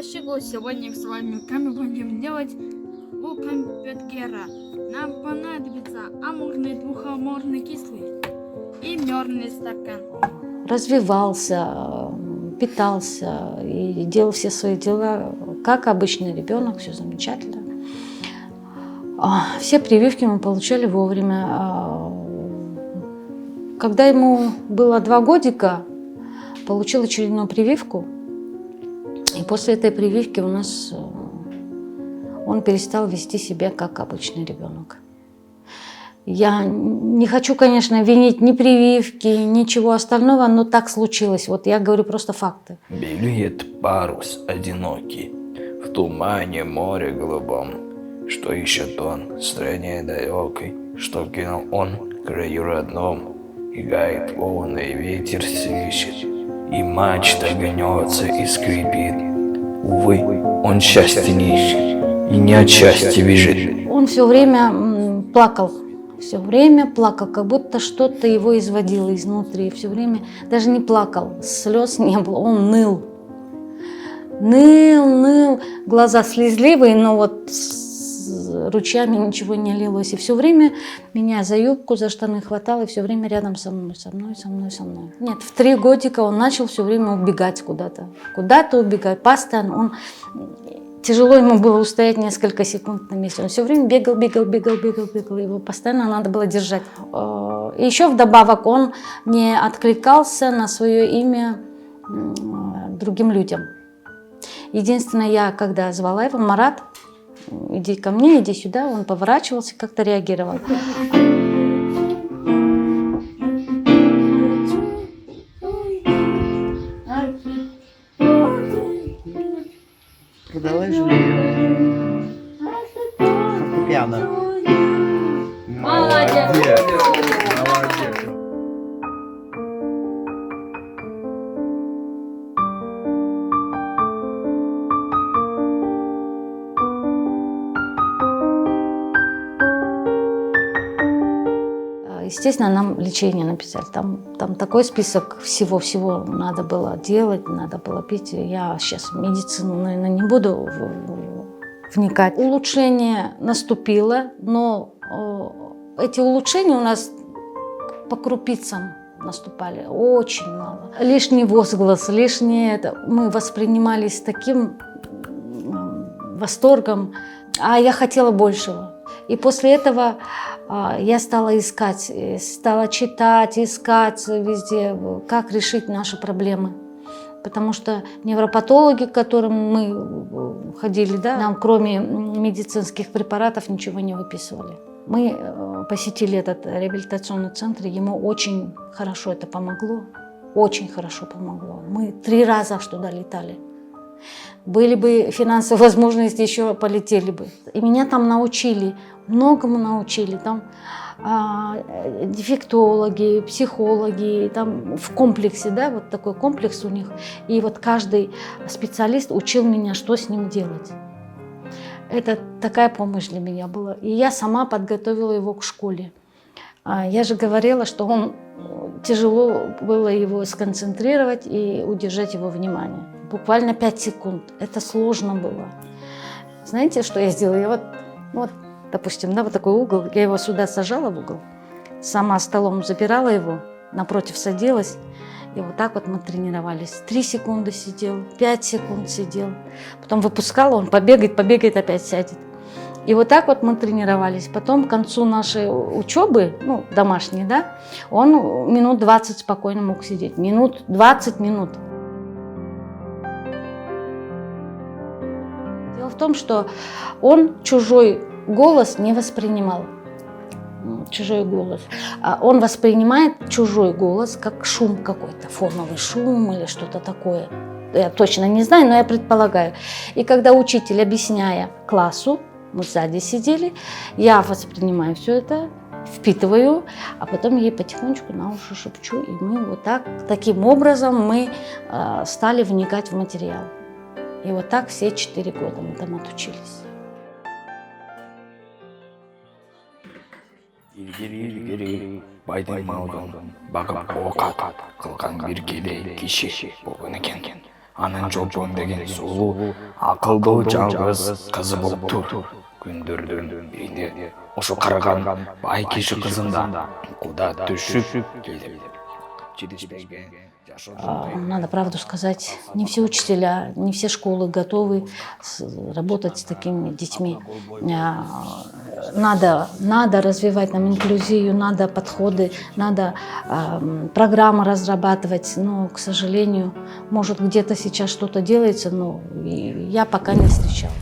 Щегу. Сегодня с вами будем делать лукомпетгера. Нам понадобится амурный двухамурный кислый и мерный стакан. Развивался, питался и делал все свои дела, как обычный ребенок, все замечательно. Все прививки мы получали вовремя. Когда ему было 2 годика, получил очередную прививку. И после этой прививки он перестал вести себя как обычный ребенок. Я не хочу, конечно, винить ни прививки, ничего остального, но так случилось. Вот я говорю просто факты. Белеет парус одинокий в тумане море голубом, что ищет он в стране далекой, что кинул он к краю родном, и гает волны, и ветер свищет, и мачта гнется и скрипит. Увы, он счастья не ищет и не от счастья бежит. Он все время плакал, как будто что-то его изводило изнутри. Все время даже не плакал, слез не было, он ныл. Ныл, глаза слезливые, но вот с ручьями ничего не лилось. И все время меня за юбку, за штаны хватал, и все время рядом со мной. Нет, в 3 годика он начал все время убегать куда-то убегать, постоянно. Тяжело ему было устоять несколько секунд на месте. Он все время бегал. Его постоянно надо было держать. И еще вдобавок он не откликался на свое имя другим людям. Единственное, я когда звала его: Марат, иди ко мне, иди сюда, он поворачивался, как-то реагировал. Продалась же фортепиано. Молодец! Естественно, нам лечение написали. Там такой список всего надо было делать, надо было пить. Я сейчас в медицину, наверное, не буду вникать. Улучшение наступило, но эти улучшения у нас по крупицам наступали, очень мало. Лишний возглас, мы воспринимали с таким восторгом, а я хотела большего. И после этого я стала искать, стала читать, искать везде, как решить наши проблемы. Потому что невропатологи, к которым мы ходили, нам кроме медицинских препаратов ничего не выписывали. Мы посетили этот реабилитационный центр, ему очень хорошо это помогло, очень хорошо помогло. Мы 3 раза туда летали. Были бы финансовые возможности, еще полетели бы. И меня там научили, многому научили. Там дефектологи, психологи, там в комплексе, вот такой комплекс у них. И вот каждый специалист учил меня, что с ним делать. Это такая помощь для меня была. И я сама подготовила его к школе. Я же говорила, что тяжело было его сконцентрировать и удержать его внимание. Буквально 5 секунд. Это сложно было. Знаете, что я сделала? Я вот допустим, вот такой угол, я его сюда сажала в угол, сама столом забирала его, напротив садилась, и вот так вот мы тренировались. 3 секунды сидел, 5 секунд сидел, потом выпускала, он побегает, опять сядет. И вот так вот мы тренировались. Потом к концу нашей учебы, домашней, он минут 20 спокойно мог сидеть. 20 минут. Дело в том, что он чужой голос не воспринимал. Чужой голос. Он воспринимает чужой голос как шум какой-то, фоновый шум или что-то такое. Я точно не знаю, но я предполагаю. И когда учитель, объясняя классу, мы сзади сидели, я воспринимаю все это, впитываю, а потом ей потихонечку на уши шепчу. И мы таким образом мы стали вникать в материал. И вот так все 4 года мы там отучились. Илгири, байдың малдың, бағып оқат, қылған бір кедей кеше болған екен. Анын чолпон деген сулуу, акылдуу жалгыз кызы болуптур. Күндөрдүн биринде ошо караган бай киши кызында куда түшүп келип жетишпеген жашоо Надо правду сказать, не все учителя, не все школы готовы работать с такими детьми. Надо развивать нам инклюзию, надо подходы, надо программы разрабатывать. Но, к сожалению, может, где-то сейчас что-то делается, но я пока не встречала.